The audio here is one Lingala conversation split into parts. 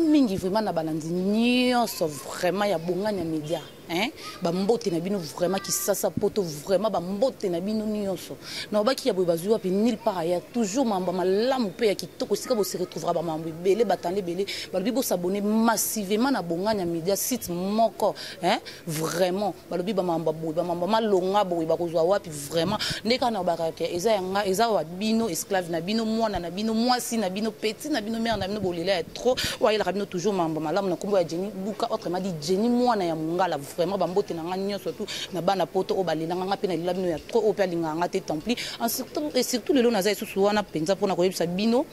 mingi vraiment na balandi nyonso vraiment ya bonganya média hein ba mbote na bino vraiment qui sasa poto vraiment ba mbote na bino nyonso na baki ya boy bazua pe nulle part ailleurs toujours mamba malamu pe ya kitoko sika bo se retrouvera ba mambo belé batande belé ba lobi bo s'abonner massivement na bonganya média site moko hein vraiment ba lobi ba mamba boy ba mamba malonga boy ba kozwa wapi vraiment ndeka na baraka eza yanga eza wa bino esclave na bino mwana na bino mwasi na bino petit na bino mère na bino bolela trop wa il rabino toujours mamba malamu na kombo ya Jenny buka autrement dit Jenny mwana ya mungala vraiment ba mbote na nganya surtout na bana poto o balela nga pe na lila bino ya trop o pe linga nga te templi en surtout le lona za isusu wana penza pona ko yebisa bino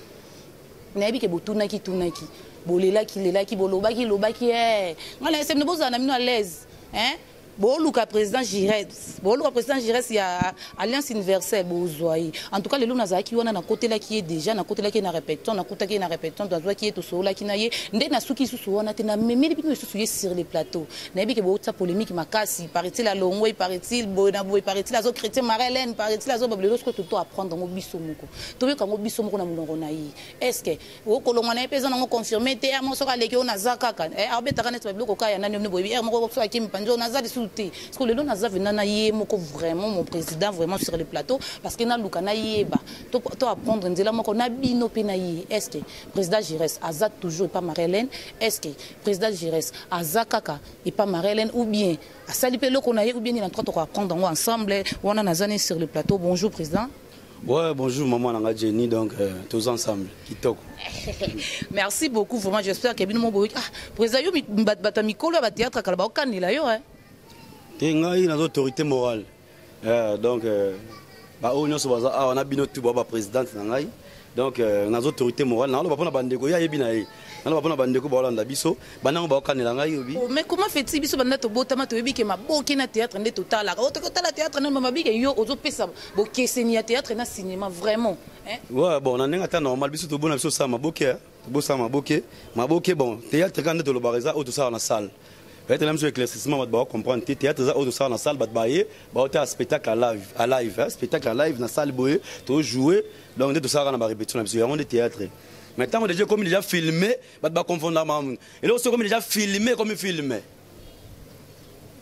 na yebi ke botuna ki tunaki bolela ki lela ki bolobaki lobaki ngala semne boza na bino à l'aise hein Boluka président Giresse, Boluka président Giresse, il y a Alliance Universelle, Bozouaï. En tout cas, le Luna Zaki, on a côté là qui est déjà, na côté là qui est na répétition, na côté qui est na répétition, dans qui est tout seul là qui n'a yé. Ndé na souki sous on a tena même les bino sous sur les plateaux. Nabi que beaucoup sa polémique makasi, paraît-il à Longwe, paraît-il Bonaboy, paraît-il à zo chrétien Marlène, paraît-il à zo bablelos que tout apprendre dans mobiso moko. Tobe ka mobiso moko na mulongo na yi. Est-ce que o kolonga na pesa na confirmer te mo soka leki on azaka kan. Arbeta kanet bablo ka ya nani no boy. Mo so akim panjo na zali parce que le long naza venana yé moko vraiment mon président vraiment sur le plateau parce que na luka na yeba to apprendre nzela moko na bino pe na yé est-ce que président Giresse azat toujours pas Marlène est-ce que président Giresse azakaka et pas Marlène ou bien a sali pe loko na yé ou bien il en train de apprendre ensemble on a nazane sur le plateau. Bonjour président. Ouais, bonjour maman Nanga Jenny, donc tous ensemble, Kitoko. Merci beaucoup, vraiment j'espère que bino mo président yo batamikolo ba théâtre kalaba okanila yo hein. Il a une autorité morale. Donc, on a bien notre présidente. Donc, on a une autorité morale. On a pas bandeko ya yebinaye. On a pas bandeko bolanda biso. Banango ba kanela ngai obi. Mais comment fait-il biso banda to botama to yebi ke maboki na théâtre ndé total la. Total théâtre na mabi ke yo ozo pesa bo keseni ya théâtre na cinéma vraiment. Hein? Ouais, bon, on a un temps normal biso to bona biso ça maboki. Bo ça maboki. Maboki bon, théâtre quand de lo bareza ou tout ça dans la salle. Peut-être même sur l'éclaircissement, on va comprendre. Théâtre, ça, dans la salle, on va un spectacle à live, spectacle à live dans la salle, tu jouer. Donc, tout ça, on va répéter, on a théâtre. Maintenant, on a déjà comme déjà filmé, on va confondre. Et là, on comme déjà filmé, comme filmé.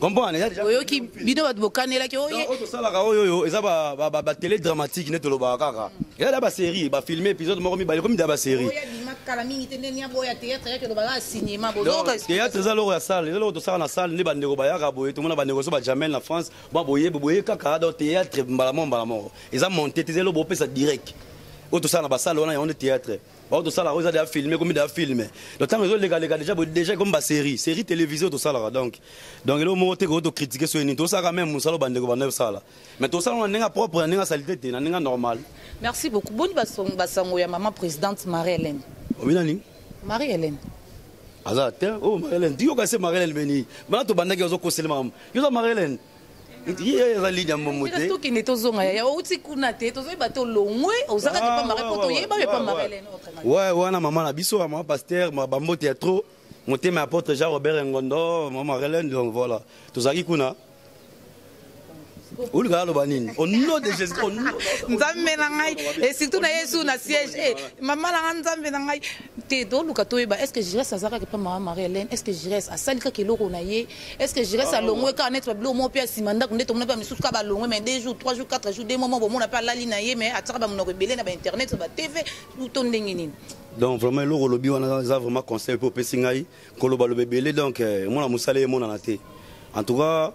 Comprends? Oyo ki bino bat bokanela ki oye. Tout ça là, oyo, eza ba télé dramatique net lo ba kaka. Et là ba série, ba filmer épisode moko mi ba comme da ba série. Oya bima kala mingi tende nya boya théâtre ya ke lo ba cinéma bo. Théâtre za lo ya salle, là to ça na salle ne ba ndeko ba ya ka boye, tout monde ba ndeko so ba Jamel na France, ba boye kaka dans théâtre mbalamo. Eza monté teze lo bo pesa direct. O to ça na ba salle on a on théâtre. Tout ça là, on a déjà filmé, comme il a filmé. Le temps où déjà comme ma série télévisée tout ça là donc le moment où tu critiquer sur une tout ça quand même ça là. Mais tout ça on a une propre, une salité, une normal. Merci beaucoup. Bonne basango ya maman présidente Marie-Hélène. Oui Marie-Hélène. Azate, oh Marie-Hélène, dis-moi que c'est Marie-Hélène Beni. Maintenant tu bandes qui ont conseillé maman. Yo Marie-Hélène. Il y a des lignes à mon moté. Il y a tout qui n'est pas zonga. Il y a aussi kunate. Tout ça bateau longwe. Osaka tu pas marrer pour toi. Il y a pas Marie-Hélène. Ouais, na maman la biso, maman pasteur, ma bambo théâtre, monter ma apôtre Jean Robert Ngondo, maman Marie-Hélène donc voilà. Tout ça qui kuna. Où le gars le banin? Au nom de Jésus. Nzambe na ngai et surtout na Yesu na siège. Maman la nzambe na ngai. Te do luka toyeba. Est-ce que je reste à Zaka que pas maman Marie-Hélène? Est-ce que je reste à Salika que loko na ye? Est-ce que je reste à Longwe ka net blo mo pia simanda ko neto mo pas misusu ka ba Longwe mais 2 jours, 3 jours, 4 jours, des moments bon on n'a pas la ligne na ye mais ataka ba mo rebelle na ba internet ba TV tout ndenge nini. Donc vraiment le lobby on a vraiment conseil pour pesingai ko lo ba lo bebele donc mon amusale mon na té. En tout cas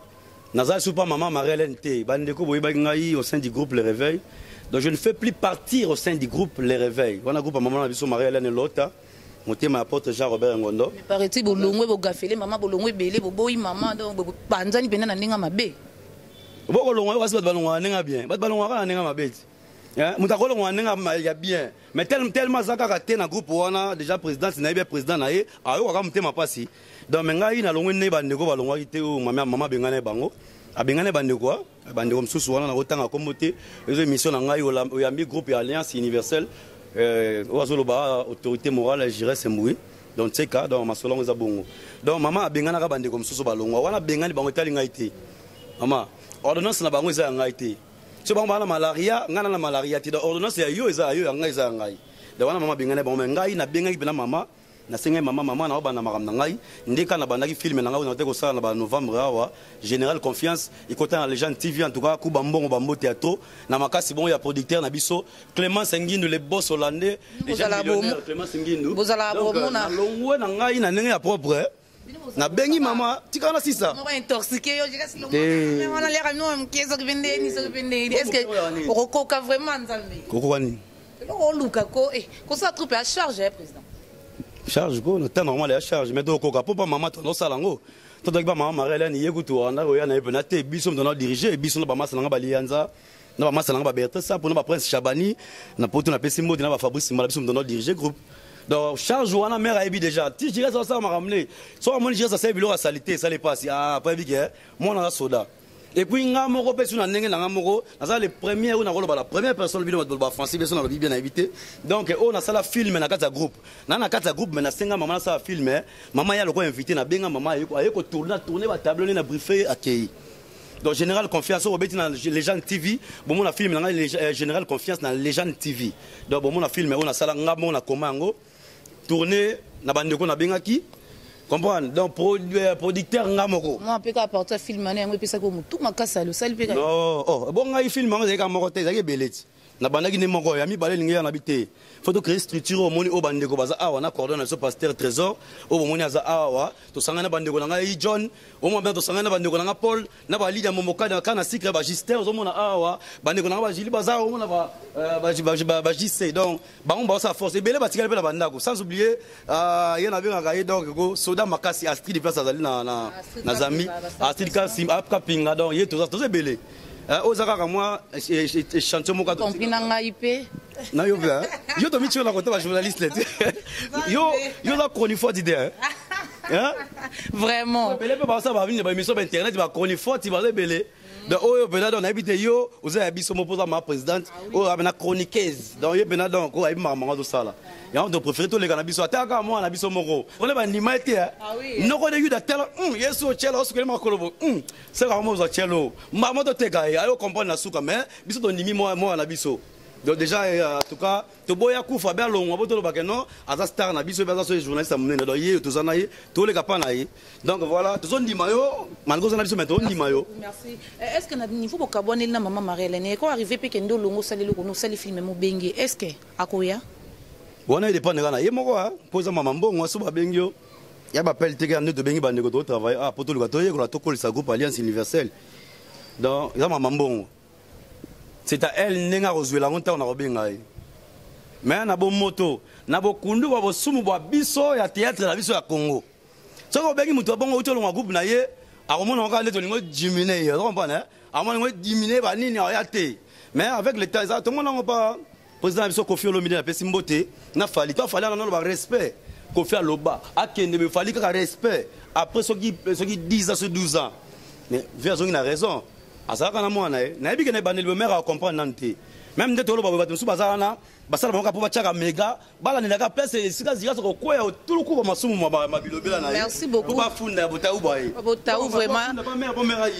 Nazal Soupa Maman Marie-Hélène T. Bandeko Boybagnai au sein du groupe Les Réveils. Donc je ne fais plus partir au sein du groupe Les Réveils. On a un groupe à Maman Abisso Marie-Hélène et l'autre. Monté ma porte Jean-Robert Ngondo. Paraît-il Bolongwe Bogafele, Maman Bolongwe Belé, Boboy Maman, donc Banzani Bena Ninga Mabe. Bolongwe was Balongwa Ninga bien. But Balongwa Ninga Mabe. Moutakolo Ninga bien. Mais tellement Zaka raté dans groupe on a déjà président, c'est bien président naé. Ah yo monter ma passi. Donc mengai na longwe ne bandeko balongwa ite o mama bengane bango. Abengane bandeko bandeko msusu wana na otanga komote. Les émissions na ngai o yambi groupe Alliance Universelle. Oazoloba autorité morale Giresse Mboui. Donc c'est cas dans ma solongo za bongo. Donc maman bengana ka bandeko msusu balongwa wana bengani bango tali ngai te. Mama ordonnance na bango za ngai te. Si on a malaria, on a malaria. Tu ordonnance ya yo eza yo ngai eza ngai. De wana mama bengane ba ngai na bengai bena mama nasengai maman na bana makamna ngai ndeka na bandaki film na ngai na teko sala na novembre awa Général Confiance ikota na Légende TV en tout cas ku bambongo bambo théâtre na makasi bon ya producteur na biso Clément Sengindu le boss hollandais Clément Sengindu bozala bomona longwe na ngai na ndenge ya propre na bengi mama tikana sisa on va intoxiquer yo je laisse le on a l'air non qu'est-ce que vende ni ce que vende est-ce que rokoka vraiment nzambe koko ni lo luka ko ko ça troupe à charge président charge ko na temps normal ya charge mais do koka papa mama to no salango to doki ba mama marela ni yekutu wana ko ya na epena te biso mdona diriger biso na ba masa nga ba lianza na ba masa nga ba Bertrand ça pour na ba Prince Chabani na poto na pesi modi na ba Fabrice Mala biso mdona diriger groupe donc charge wana mère aibi déjà ti jira ça m'a ramené so mon jira ça c'est bilo à salité ça les passe ah pas bien moi na soda et puis nga moko pe suna ndenge na nga moko na le premier ou na rolo ba la première personne bino ba français bien na bien invité donc on a ça la film na kata groupe na kata groupe mais na senga maman ça film maman ya loko invité na benga maman ayeko tourner ba tableau na briefer accueilli donc Général Confiance au beti na Légende TV bon mon film na Général Confiance na Légende TV donc bon mon film on a ça nga mon na komango tourner na bandeko na bengaki comprendre donc producteur ngamoko moi peut apporter film mané ngo pesa ko mutu makasa le sali pe non oh bon ngai film ngo zeka moko te zaki beleti na bandaki ne moko ya mi baleli ngi na bité photo créer structure au moni o bandeko baza awa na coordination pasteur trésor o moni aza awa to sangana bandeko na ngai John o mo to sangana bandeko na nga Paul na ba Lydia Momoka na kana secret ba Gister o mona awa bandeko na ba Jili baza o mona ba JC donc ba on ba sa force belé ba tikala pe na bandako sans oublier y na bien ngaye donc go soda makasi Astrid de place azali na zami Astrid Kasim apka pinga donc ye to ça belé ozaka moi chantier moko to compina ngai pe na yo bien yo to mitio na côté ba journaliste yo la chronique forte idée hein vraiment belé pe ba ça ba venir ba émission internet ba chronique forte ba belé donc oyo bena donc na habité yo oza biso mo posa ma présidente o na chroniqueuse donc yo bena donc o abi mama to sala ya on préférer to le cannabis ataka moi na biso moko on ba ndima te noko de yuda tela yeso chelo so kelema kolobo c'est vraiment zo chelo mama to te ga ayo comprendre na suka mais biso to ndimi moi na biso donc déjà en tout cas to boya kufa ba longo boto lo bakeno aza star na biso ba so journaliste amune donc ye to zana ye to le kapana ye donc voilà to zone ndima yo mango zana biso meto ndima yo merci est-ce que na niveau bokaboneli na mama Marie-Hélène ko arriver pe kendo longo salelo ko no sali film mo bengi est-ce que akoya wana dépendre kana ye moko poza mama mbongo so ba bengi yo ya ba appel te kana to bengi ba ndeko to travailler poto lo to ye ko to kolisa groupe Alliance Universelle donc ya mama mbongo c'est à elle nenga rozwela ngonta na robenga mais na bo moto na bo kundu ba bo sumu ba biso ya théâtre na biso ya Congo soko bengi muto bongo utolo ngwa groupe na ye akomona ngaka leto lingo diminuer yo comprendre amona ngo diminuer ba nini ya te mais avec le temps ça tout le monde pas président biso Kofi Olomide na pesi mbote na fali to fali na ba respect Kofi Aloba akende be fali ka respect après ce qui 10 ans 12 ans mais version a raison azaka na mwana na yebi kene baneli mère a comprendre nante même ndeto lo ba bato subaza na basala bango po bachaka mega bala ni la place sika zika ko koya tuluku ba masumu mabilobela na ye merci beaucoup ba funda botaou bae botaou vraiment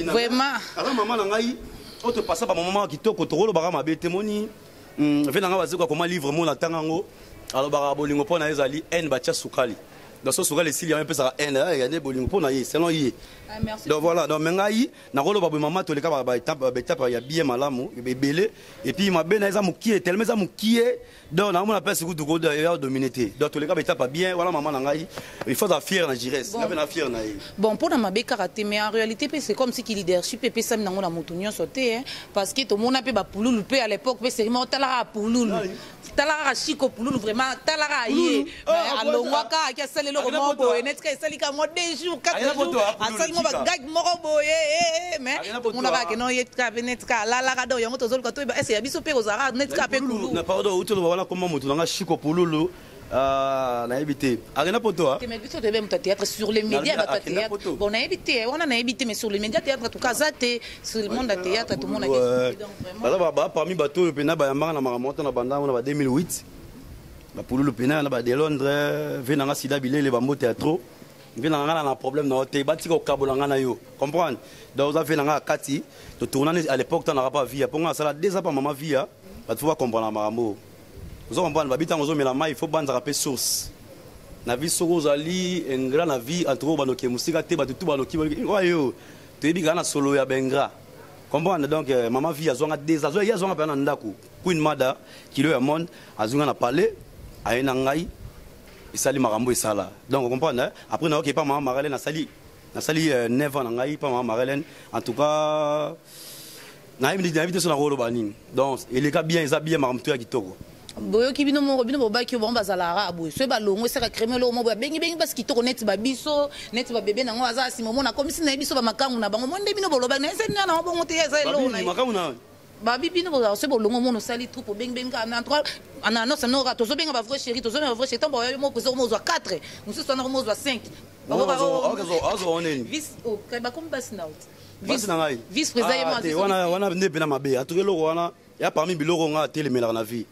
vraiment ala mama na ngai auto passa ba maman kitoko to lo ba mabete moni vena nga baziko comment livre mon atangango alors ba bolingo pona ezali en bacha sukali dans ce soir les s'il y a un peu ça en il y a des bolingo pona yi selon yi donc voilà donc mengai na rolo ba maman to le ka ba étape ya bien malamu belé et puis ma bena eza mukie tellement eza mukie donc na mona pèse kutu ko de dominité donc to le ka étape bien voilà maman na ngai il faut être fier na jires na bena fier na yi bon pour na mabe karaté mais en réalité c'est comme si qui leadership pe ça na ngona mutunyo sauté parce que to mona pe ba pululu pe à l'époque pe c'est vraiment talara pululu talara chiko pululu vraiment talara yé alongwaka ki asale lo mo boye netka esali ka mo 2 jours 4 jours asali mo ba gag mo boye mais mona ba ke no yetka netka la la do yango tozol ka to ba ese ya biso pe ozara netka pe pululu na pardon utolo wala comment mutu nga chiko pululu na évité arena poto que mais biso de même théâtre sur les médias ba théâtre bon na évité on a évité mais sur les médias théâtre tout cas zate sur le monde de théâtre tout le monde a donc vraiment ba parmi bato pena ba yamba na maramonta na banda on ba 2008 ba pululu pena na ba de Londres venanga sida bilele ba mo théâtre venanga na problème na hotel bati ko kabolanga na yo comprendre donc ça venanga kati to tourner à l'époque on n'aura pas via pour ça déjà pas maman via ba tu vas comprendre marambo vous comprenez babita ngozo mela mai il faut banza rapper source na vie soko zali engra na vie entre banoki musika te batu tout banoki wayo te bi kana solo ya bengra comprendre donc maman vie azonga des azo ya zonga pa na ndako Queen Mada kilo ya monde azonga na parler ayena ngai isali makambo isala donc comprendre après na ok pas maman Marlène na sali 9 ans na ngai pas maman Marlène en tout cas na invité sur la rôle baning donc il est bien ils habillent makamto ya kitoko boyo ki bino mo bino bobaki bon bazalara boyo so ba longo seka kremelo mo bengi parce que to net ba biso net ba bébé nango aza si momo na komisi na biso ba makangu na bango monde bino boloba na ese na bongo te esa elo na makangu na ba bino bo so bolongo mo no sali troupe bengi ka na 3 ana no ça no ra to so benga ba vrai chéri to so benga ba vrai chéri tambo mo ko mo zo 4 mo so na mo zo 5 azo oneni vis o kai ba kom bas na vice na ngai vice président wana ne pena mabe atukelo wana ya parmi biloko nga telemela na vie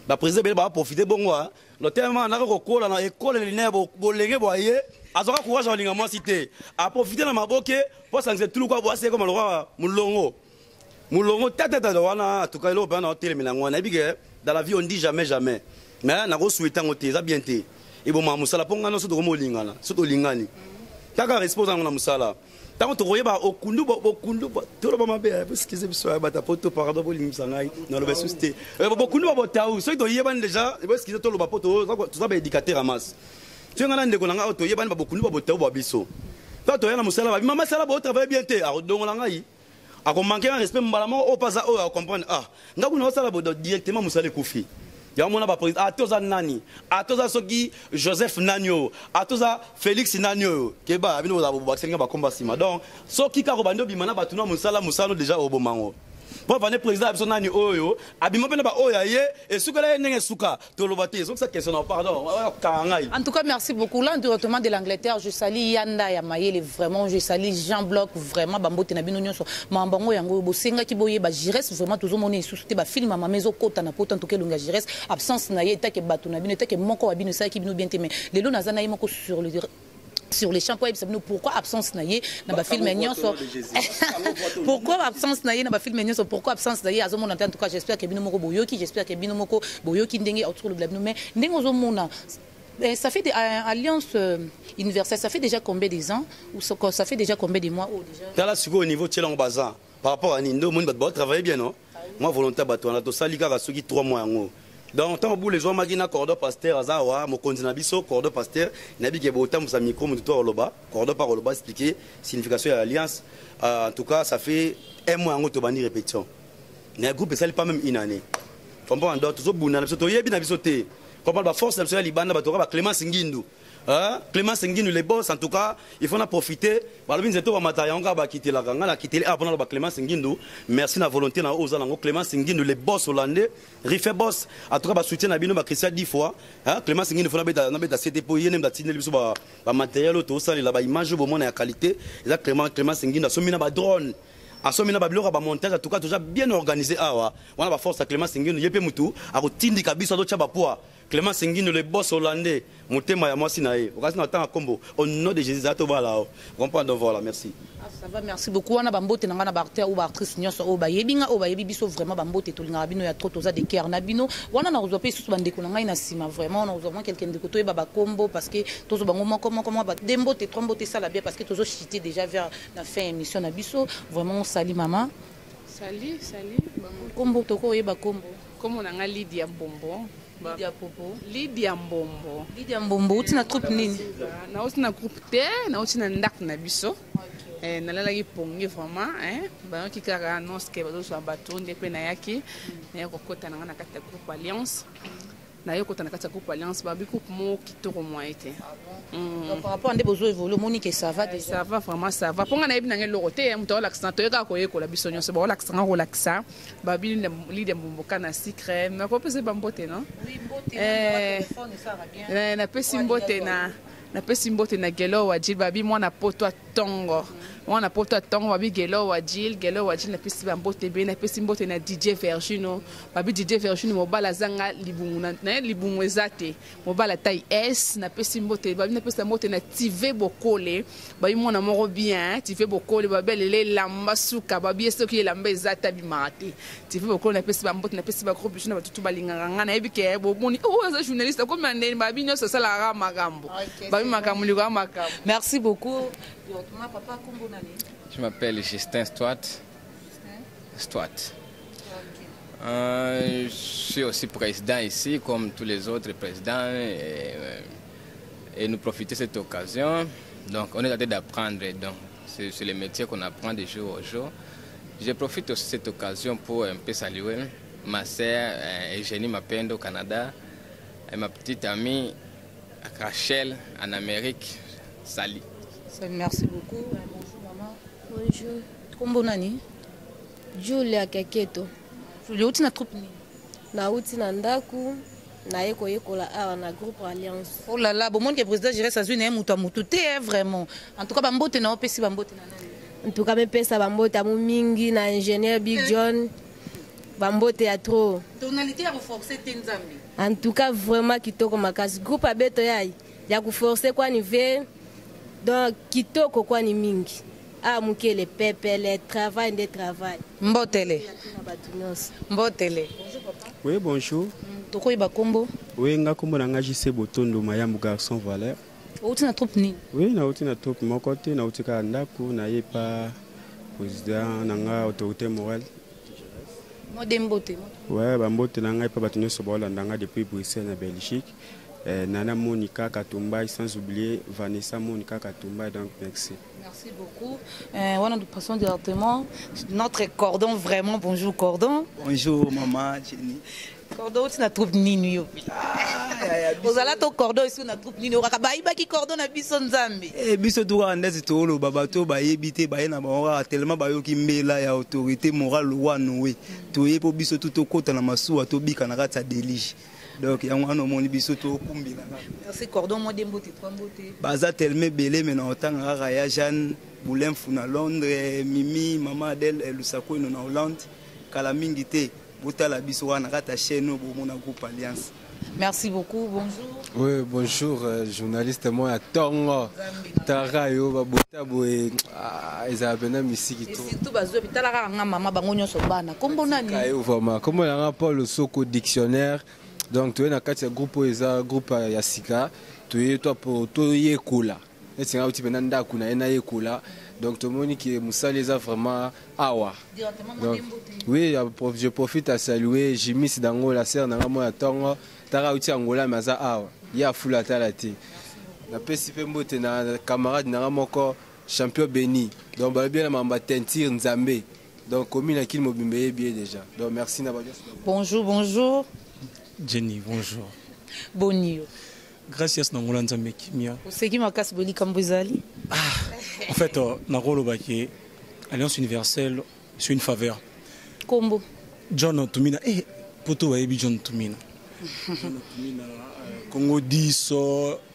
ba président ba profiter bongo le tellement na ko kola na école linéaire bolenge boye azoka courage olinga moi cité a profiter na maboke pour sanction tout quoi boise comme le roi mulongo tata wana tout cas lo ba na telemela ngwana bige dans la vie on dit jamais mais na ko souhaiter ngote za bien te et bon ma musala ponga no so to mo lingana so to lingani kaka responsable na musala tant que tu voyais okundu tout le monde bien parce que c'est ça bata poto pardon pour l'imsangai dans le besouste okundu botao so to yeba déjà parce que to le bapoto tout ça ba éducateur ramas tu ngana ndeko nanga to yeba ba okundu botao ba biso to yana musala ba mama sala ba travailler bien te a dongo ngai a ko manquer un respect mbalamo o pas ça o comprendre ngaku na sala bo directement musala kufi ya mona ba président atoza nani atoza soki Joseph Nanyo atoza Félix Nanyo keba bino ba baksenga ba komba sima donc soki ka ko bando bimana batuna musala déjà obomango pour venir président biso nani oyo abima pena ba oya ye et sukala ndenge suka to lobate donc cette question pardon kangai en tout cas merci beaucoup là directement de l'Angleterre je salue Yanda ya Mayele vraiment je salue Jean Bloc vraiment bambote na bino nyonso mambango yango bosenga ki boye ba Jires vraiment toujours moni susute ba film mama mezo kota na poto to kelunga Jires absence na ye take batu na bino take moko wa bino sa ki bino bien te mais lelo nazana ye moko sur les champs pourquoi absence naie na ba film nyonso pourquoi absence naie na ba film nyonso pourquoi absence naie azomona en tout cas j'espère que bino moko boyoki j'espère que bino moko boyoki ndenge autour le blabno mais ndenge ozomona ça fait des alliances universelles ça fait déjà combien des ans ou ça fait déjà combien de mois ou déjà là au niveau tchelang bazar par rapport à Nindo monde ba travailler bien non moi volontaire bato na to salika ka soki 3 mois yango donc tant que les gens magina cordon pasteur azawa mo konzina biso cordon pasteur nabi ke botam sa micro mo to loba cordon par loba expliquer signification de l'alliance en tout cas ça fait un mois ngo to bani répétition na groupe ça pas même une année comprendre donc toujours buna biso to yebi na biso te comprendre ba force na biso libanda ba to ba Clémence Ngindu Clémence Ngindu les boss en tout cas il faut en profiter balobi nzeto ba mataya nga ba quitter la ganga na quitter après na ba Clémence Ngindu merci na volonté na ozala ngo Clémence Ngindu les boss hollandais rife boss en tout cas ba soutien na bino ba Christian 10 fois Clémence Ngindu faut na beta c'était pour yene ba tineli biso ba matériel to sala la ba image bo mona ya qualité eza Clémence Ngindu so mina ba drone asomina ba biloko ba montage en tout cas déjà bien organisé awa wana ba force Clémence Ngindu yepe mutu akotindika biso do tshaba poa Clémence Ngindu le boss hollandais motema ya mwasi na ye okasi na tanga kombo au nom de Jésus ato bala comprendre voilà merci ça va merci beaucoup wana bambote na ngana ba acteur ou ba actrice nyonso o ba yebinga o ba yebi biso vraiment bambote to linga bino ya trop toza de cœur na bino wana na rozo pe susu bandeko na ngai na sima vraiment na rozo moins quelqu'un de koto ba kombo parce que tozo bango comment ba dembote trombote ça la bien parce que tozo chiter déjà vers la fin émission na biso vraiment sali mama sali kombo toko yeba kombo comme on a Lydia Mbombo Lydia Popo Lydia Mbombo uti na troupe nini na uti na groupe te na uti na ndak na biso na lala ki pongi vraiment ba ki kara annonce ke bazo so bato ndekwe na yaki na ko kota na kata groupe alliance na yoko na kata groupe alliance ba bi groupe mo kitoko mo été donc par rapport à des besoins évoluer monique ça va déjà ça va vraiment ça va ponga na ebina ngelo roté muto l'accent to yeka ko yeko la biso nyonso ba l'accent relaxa ba bi Lydia Mbomboka na secret na ko pese ba mbote non oui mbote na téléphone ça va bien na pesi mbote na na pesi mbote na Gelo Wajil babi mwana poto tongo mwana poto tongo babi Gelo Wajil na pesi mbote be na pesi mbote na DJ Vergino babi DJ Vergino mobala zanga libungu na libungu ezate mobala taille S na pesi mbote babi na pesi mbote na TV Bokole babi mwana moko bien TV Bokole babi lele lamba suka babi esoki lamba ezata bimate TV Bokole na pesi mbote na pesi ba groupe na batutu balinganga ngana ebike boboni oh za journaliste comme ndeni babi nyoso sala ra magambo. Merci beaucoup. Je m'appelle Justin Stouat. Je suis aussi président ici, comme tous les autres présidents, et nous profitons de cette occasion. Donc, on est en train d'apprendre. Donc, c'est le métier qu'on apprend de jour au jour. Je profite aussi de cette occasion pour un peu saluer ma sœur Eugénie Mapendo au Canada et ma petite amie Rachel en Amérique. Salut. Merci beaucoup. Bonjour maman. Bonjour. Kombo nani? Julia Keketo. Julia uti na troupe ni? Na uti na ndaku na yekola awa na groupe Alliance. Oh là là, bon monde que président Jéré Sazui na mutu mutu te vraiment. En tout cas bambote na opesi bambote na nani? En tout cas me pesa bambote amu mingi na ingénieur Big John. Bambote ya trop. Tonalité à renforcer Tenzambi. En tout cas vraiment kitoko makasi groupe abeto yai ya kuforcer kwa nive donc kitoko kwa ni mingi ah muke le pepe le travail de travail mbotele mbotele. Bonjour papa. Oui bonjour. Toko ba kombo. Oui nga kombo na nga JC Botondo Mayambu garçon Valère. Outi na troupe ni? Oui na outi na troupe mon côté na outi ka ndaku na yepa président na nga autorité morale. Ouais, bambote na ngai pa bato nyonso baolanda depuis Bruxelles na Belgique. Nana Monica Katumba, sans oublier Vanessa Monica Katumba, donc merci. Merci beaucoup. Nous passons directement notre cordon, vraiment bonjour cordon. Bonjour maman Jenny. Cordon, tu n'as trouvé ni nuit. Vous allez ton cordon ici, on a trouvé ni nuit. Bah, qui cordon a bison Zambi. Biso tour en est tout le babato, bah yébité, bah yéna bah tellement bah yoki mbela ya autorité morale loi noué. Toye pour biso tout au côté na masu à tobi kanara ta délige. Donc il y a un homme qui biso tout kumbi là. Merci cordon, moi des beautés, trois beautés. Baza tellement belé mais na autant raya Jeanne, Boulin Funa Londres, Mimi, maman Adèle, Lusako na Hollande, Kalamingité. Merci beaucoup, bonjour. Oui, bonjour, journaliste moi à Tongo. Tarayo, Babotabo et Isabella Missiki. Surtout, Bazouabitala, maman, Bangonio Sobana. Comment on a comment on a pas le Soko dictionnaire. Donc, tu es dans le groupe groupe Yassika. Tu es toi pour tout Yekola. Et c'est un petit peu Nanda Kuna, Yekola. Donc tout le monde qui est Moussa les a vraiment awa. Donc, oui, je profite à saluer Jimmy Sidango, la sœur Nangamoya Tongo, Tara Uti Angola Maza awa. Il y a Fula Talati. La PCP Mbote na camarade Nangamoko champion béni. Donc bien la mamba tentir Nzambe. Donc commune à qui mobimbe bien déjà. Donc merci Nabadia. Bonjour, bonjour. Jenny, bonjour. Bonjour. Gracias Nangola Nzambe Kimia. C'est qui m'a casse boli Kambozali? En fait, Nagolo Baki, Alliance universelle, c'est une faveur. Combo. John Tumina, Poto Waebi John Tumina. Congo 10,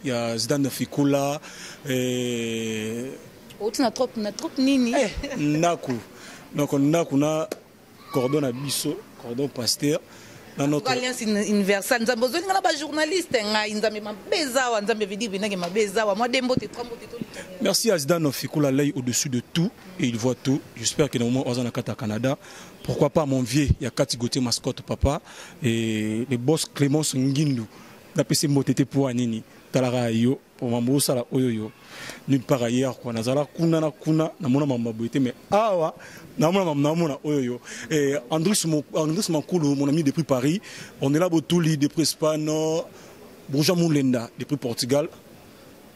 il y a Zidane Fikula. Oh, tu n'as trop nini. Naku. Donc, Naku na cordon à Bisso, cordon pasteur. Notre alliance universelle, nous avons besoin de journaliste. Merci à Zidane Fikula, l'œil au-dessus de tout et il voit tout. J'espère que dans le moment où on est au Canada, pourquoi pas mon vieux, il y a Cathy Gauthier, mascotte papa, et le boss Clémence Nguindu, la PC Motete pour Anini, Talara Yo, pour Mambo Sala Oyoyo, nulle part ailleurs, quoi. Nazala Kuna, Namona Mamabouete, mais Awa. Et Andrés Mancoulou, mon ami depuis Paris, on est là pour tout depuis Espagne, bonjour Moulenda depuis Portugal.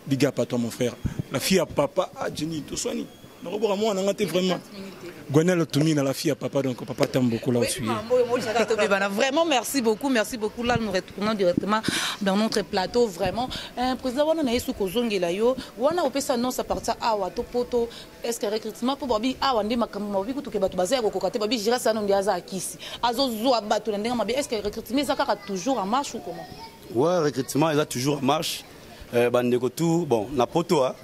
Big up à toi mon frère. La fille à papa, Jenny, tout soigné. Non, moi on a vraiment. Gwenel Toumine, la fille à papa, donc papa t'aime beaucoup là aussi. Vraiment merci beaucoup. Là nous retournons directement dans notre plateau vraiment. Président on a sous Kozongi là yo, on a opé ça non ça partit à Wato poto. Est-ce que recrutement pour babi a wande makambo babi kutuke batu bazé ko kokate babi jira ça non ndiaza akisi. Azozo abatu ndenga mabi est-ce que recrutement ça toujours en marche ou comment? Ouais, recrutement il est toujours en marche. bandeko tout bon na poto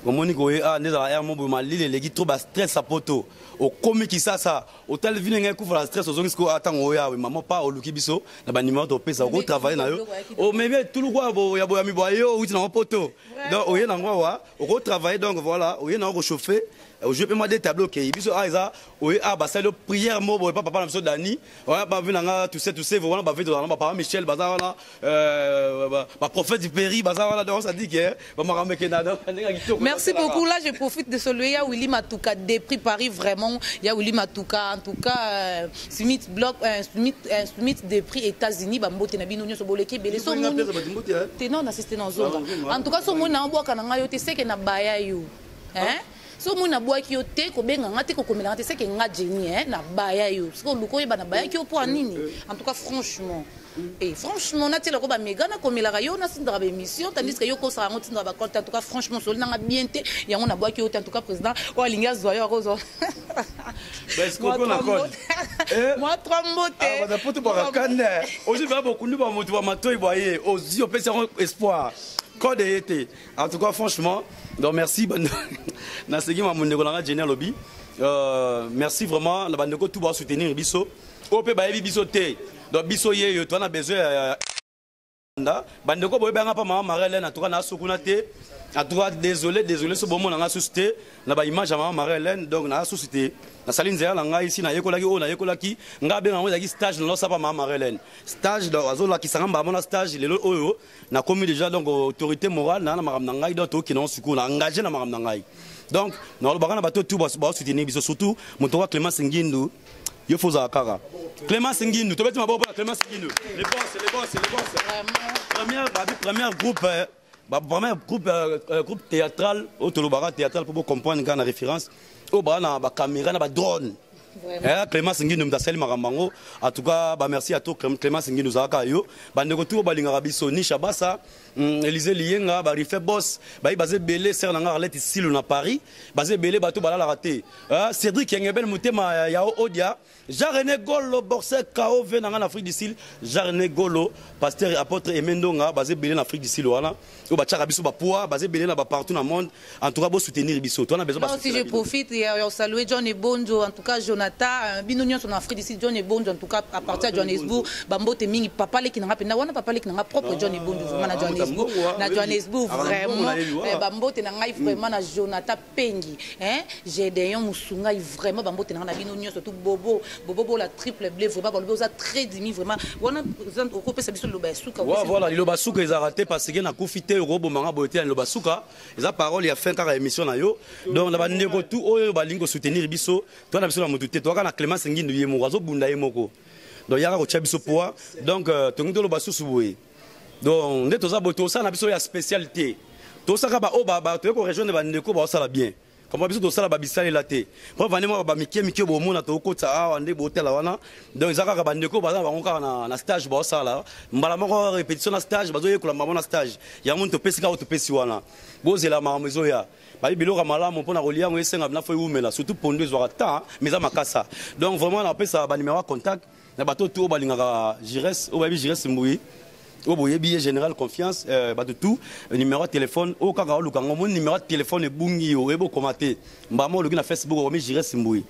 omoni koye ndeza ya mobo malile legi trop ba stress sa poto okomi kisasa otal vile ngai kufa la stress ozongi siko atango oya maman pa oluki biso na ba numéro to pesa ko travailler na yo o mebe tout le quoi bo ya boya mi boyo uti na poto donc oye na ngwa wa ko travailler donc voilà oye na ko chauffer je peux des tableaux qui biso aiza oye ba salo prière mo bo papa na biso dani oya ba vina nga tout ça voilà ba vito na papa Michel baza wana ba prophète du Péri baza wana donc ça dit que ba marambe kenada. Merci beaucoup. Là, je profite de saluer. Il y a Willy Matouka, des prix Paris, vraiment. Il y a Willy Matouka, en tout cas, Smith des prix États-Unis. Bambo Tenabi Nunio Soboleki, Belé. Non, assisté dans zone. En tout cas, ce monde n'a pas kananga yote, c'est que na baya yo. Hein? So mona boa ki yote ko benga ngate ko komela ngate c'est que nga génie na baya yo. Parce que luko yeba na baya ki po nini. En tout cas, franchement. Et franchement, on a dit que Mégana comme il a rayon, on a dit que émission, tandis que Yoko sera en train de en tout cas, franchement, on a bien été. Et on a boit qui en tout cas président. Oh, Lingas Zoya Rose. Moi, 3 mots. Moi, 3 mots. Ah, bah, pour tout pour canne. Aujourd'hui, va beaucoup nous va motiver mato boyer. Aux peut espoir. Code été. En tout cas, franchement, donc merci. Na segi ma monde ko na génial lobby. Merci vraiment la bande ko tout va soutenir biso. Ope ba biso te. Donc biso ye tu as besoin bandeko boye banga pa mama Marlène en tout cas na sukuna te en tout cas désolé ce bon moment na suscité na ba image mama Marlène donc na suscité na saline zela nga ici na yekolaki o na yekolaki nga benga mo stage na sapa mama Marlène stage do azola ki sangamba mona stage lelo oyo na commis déjà donc autorité morale na maram na ngai do to ki na suku na engagé na maram na ngai donc na lo bakana bato tout ba soutenir biso surtout moto Clément Sengindu. Il faut ça, Kara. Clément Sengindu, tu veux dire ma Clément Sengindu. Les boss. Premier groupe théâtral, au Tolobara théâtral pour comprendre quand on a référence. Au bas, on a une caméra, on a un drone. Clément Sengindu, nous avons Marambango. En tout cas, merci à toi, Clément Sengindu, nous avons eu. Retour, Balinga Ni Chabasa, Élysée Lienga, Barifé Boss, Basé Belé, Serre Arlette ici, à Paris, Basé Belé, Bateau Bala raté. Cédric Yengebel Moutema Yao Odia, Jarene Golo, Borsek Kao, Venanga en Afrique du Sud, Jarene Golo, pasteur apôtre Emendonga, Basé Belé en Afrique du Sud, voilà. Au Bachara Bisso Bapoua, Basé Belé là partout dans le monde. En tout cas, pour soutenir Bisso. Toi, on a besoin de si je profite, et saluer John et Bonjo, en tout cas, Jonathan, Binonion en Afrique du Sud, John et Bonjo, en tout cas, à partir de Johannesburg, Bambo Temingi, papa, qui n'a pas papa, qui n'a propre John et Bonjo, vraiment, à Johannesburg. Na Johannesburg vraiment bambo tenanga vraiment na Jonathan Pengi hein Gédéon Musunga vraiment bambo tenanga na bino nyonso surtout bobo la triple blé vraiment bambo za très dimi vraiment wana exemple okope sa biso loba suka voilà loba suka ils a raté parce que na kufité robo manga boté loba suka eza parole ya fin kaka émission na yo donc la bandeko tout oyo balingo soutenir biso toi na biso na motuté toi kana Clément Sengindu yemo azo bunda yemoko donc yaka ko chabiso poa donc tongindo loba susu boye. Donc, nous avons ça, nous avons spécialité. Tout ça, nous avons rejoindre les gens qui sont bien. Comme nous avons ça, nous avons la thé. Nous avons mis Miki au monde, nous avons hôtel. Donc, nous avons un stage. Nous avons une répétition de stage. Nous avons un stage. Il y a un monde qui est là. Vous avez la maison. Bilo Ramala, mon pon a relié, on s'est engagé surtout pour nous avoir temps, mais ça m'a cassé. Donc, vraiment, on appelle ça un numéro de contact. Nous avons tout Jires, au Jires Mouy. Au billet général confiance de tout numéro de téléphone au cas où mon numéro de téléphone est bungi au ebo commenter mbamo le na Facebook au Jires Mboui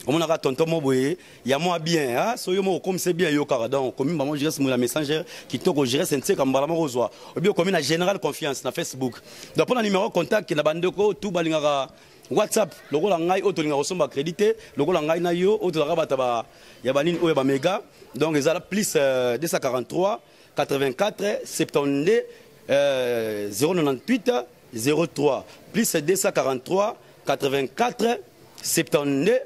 on a tonton moboye ya moi bien ah soyo mo comme c'est bien yo kara donc comme mbamo Jires Mboui la messenger qui toko Jires nse comme balama rozwa ou bien comme na général confiance na Facebook donc pour le numéro de contact na bandeko tout balingaka WhatsApp logo la ngai auto linga osomba crédité logo la ngai na yo auto la bata ba ya banine o ba mega donc ils a plus 243 84 72 098 03 plus 243 84 72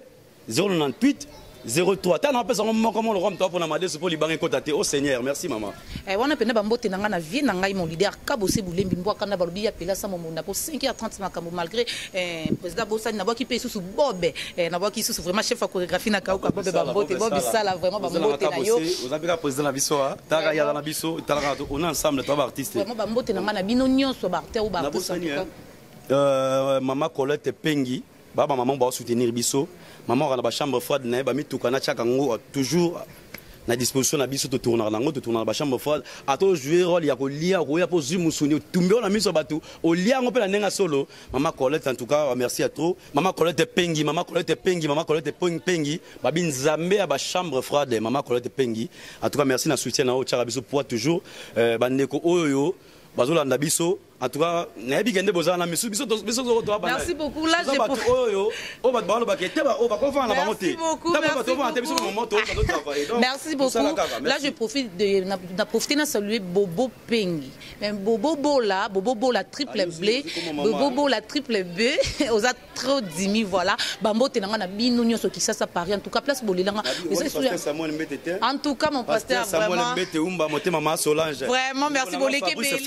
098 03. T'as un peu comment le rhum pour la pour les banques côté au Seigneur. Merci maman. On a peine bambote nanga na vie nanga mon leader kabose boulembi mboa kana balobi apela sa momo na ko 5h30 makambo malgré président Bossa na boki pe sous bob na boki sous vraiment chef de chorégraphie na kauka bob bambote bob sala vraiment bambote na yo. Vous avez président na biso ha ta ya na biso ta on est ensemble trois artistes. Vraiment bambote nanga na bino nyonso ba artiste ou ba artiste. Maman Colette Pengi baba maman ba soutenir biso. Maman a la chambre froide, ba mi tukana chaka ngo toujours na disposition na biso to tourner nango to tourner ba chambre froide ato jouer rôle ya ko lia ko ya po zumusuni tumbe na miso batu o lia ngo pe na nenga solo maman Colette en tout cas merci à trop maman Colette pengi maman Colette pengi babi nzambe ya ba chambre froide maman Colette pengi en tout cas merci na soutien na o tchara biso pour toujours bandeko oyo bazolanda biso. En tout cas, merci beaucoup. Là, j'ai merci beaucoup. Là, je profite de profiter de saluer Bobo Pengi. Bobo la triple blé. Bobo la triple B. Aux a trop dimi, voilà. Bambo tenanga bino nyoso qui ça Paris. En tout cas, place bolilanga. En tout cas, mon pasteur vraiment. Vraiment, merci Boleke Belé.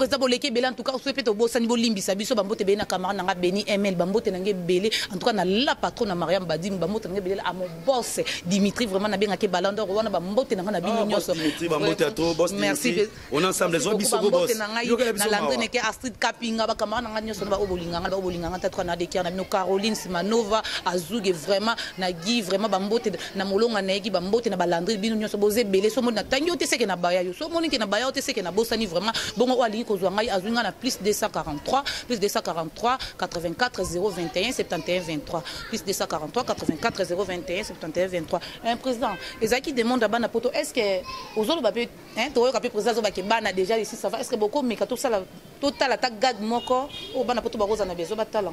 Président Boleke Belé en tout cas souhaite au bossa niveau limbisa biso bambote bena camarade nanga Beni ML bambote nanga Belé en tout cas na la patronne Mariam Badim bambote nanga Belé à mon boss Dimitri vraiment na benga ke balando wana bambote nanga na bino nyoso bambote trop boss merci on ensemble les biso go boss na landrine ke Astrid Kapinga ba camarade nanga nyoso ba obolinganga tatwa na dekia na bino Caroline Simanova Azuge vraiment na Guy vraiment bambote na molonga na yeki bambote na balandrine bino nyoso boze Belé so mo na tangi ote seke na baya yo so mo ke na baya ote seke na bossa ni vraiment bongo ali Azunga na plus 243 84 021 71 23 plus 243 84 021 71 23 un président ezaki demande à bana poto est-ce que ozolo ba pe to ka pe président zo ba ke bana déjà ici ça va est-ce que beaucoup mais kato sala total attaque gad moko o bana poto ba roza na bezo batala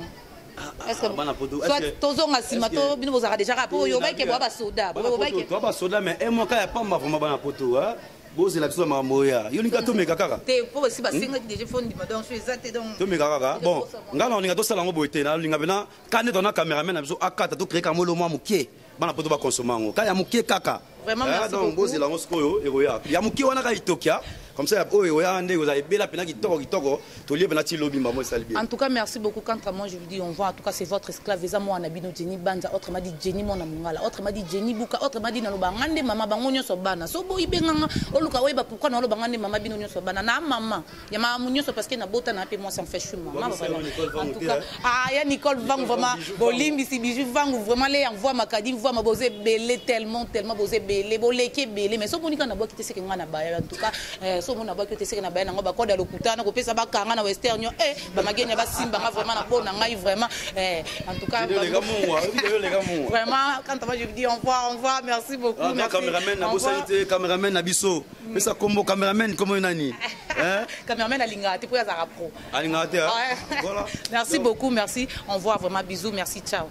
est-ce que bana poto est-ce que tozonga simato bino bozara déjà rapport yo ba ke ba soda ba soda mais un mois ka ya pamba vraiment bana poto hein. Boze la biso mamoya yo linga to meka kaka te po si ba singa déjà fondi madon je ezate donc to meka kaka bon ngana on linga to sala ngo boete na linga bena kane to na cameraman na biso akata to créer kamolo mo mukie bana poto ba consommer ngo ka ya mukie kaka vraiment merci donc boze la ngo skoyo eroya ya mukie wana ka itokia comme ça oyo ya ndé vous avez bela pena kitoko to lié bena ti lobby mamo salbi en tout cas merci beaucoup quand moi je vous dis on voit en tout cas c'est votre esclave eza moi na bino Jenny Banza autre m'a dit Jenny mona mungala autre m'a dit Jenny Buka autre m'a dit na loba ngande mama bango nyoso bana so boyi benganga oluka weba pourquoi na loba ngande mama bino nyoso bana na mama ya mama nyoso parce que na bota na pe moi ça me fait chou moi en tout cas ah ya Nicole Vang vraiment bolimbi si bijou Vang vraiment les envoie makadi voit ma bosé belé tellement bosé belé boleke belé mais so bonika na boki te seke ngana ba en tout cas so mona boki te seke na ba na ngo ba koda lokutana ko pesa ba kanga na western yo ba magenya ba simba nga vraiment na bona ngai vraiment en tout cas vraiment quand je dis on voit merci beaucoup merci cameraman na bosalité cameraman na biso mais ça combo cameraman comme nani cameraman alinga te pour ya pro alinga te voilà merci beaucoup merci on voit vraiment bisous merci ciao.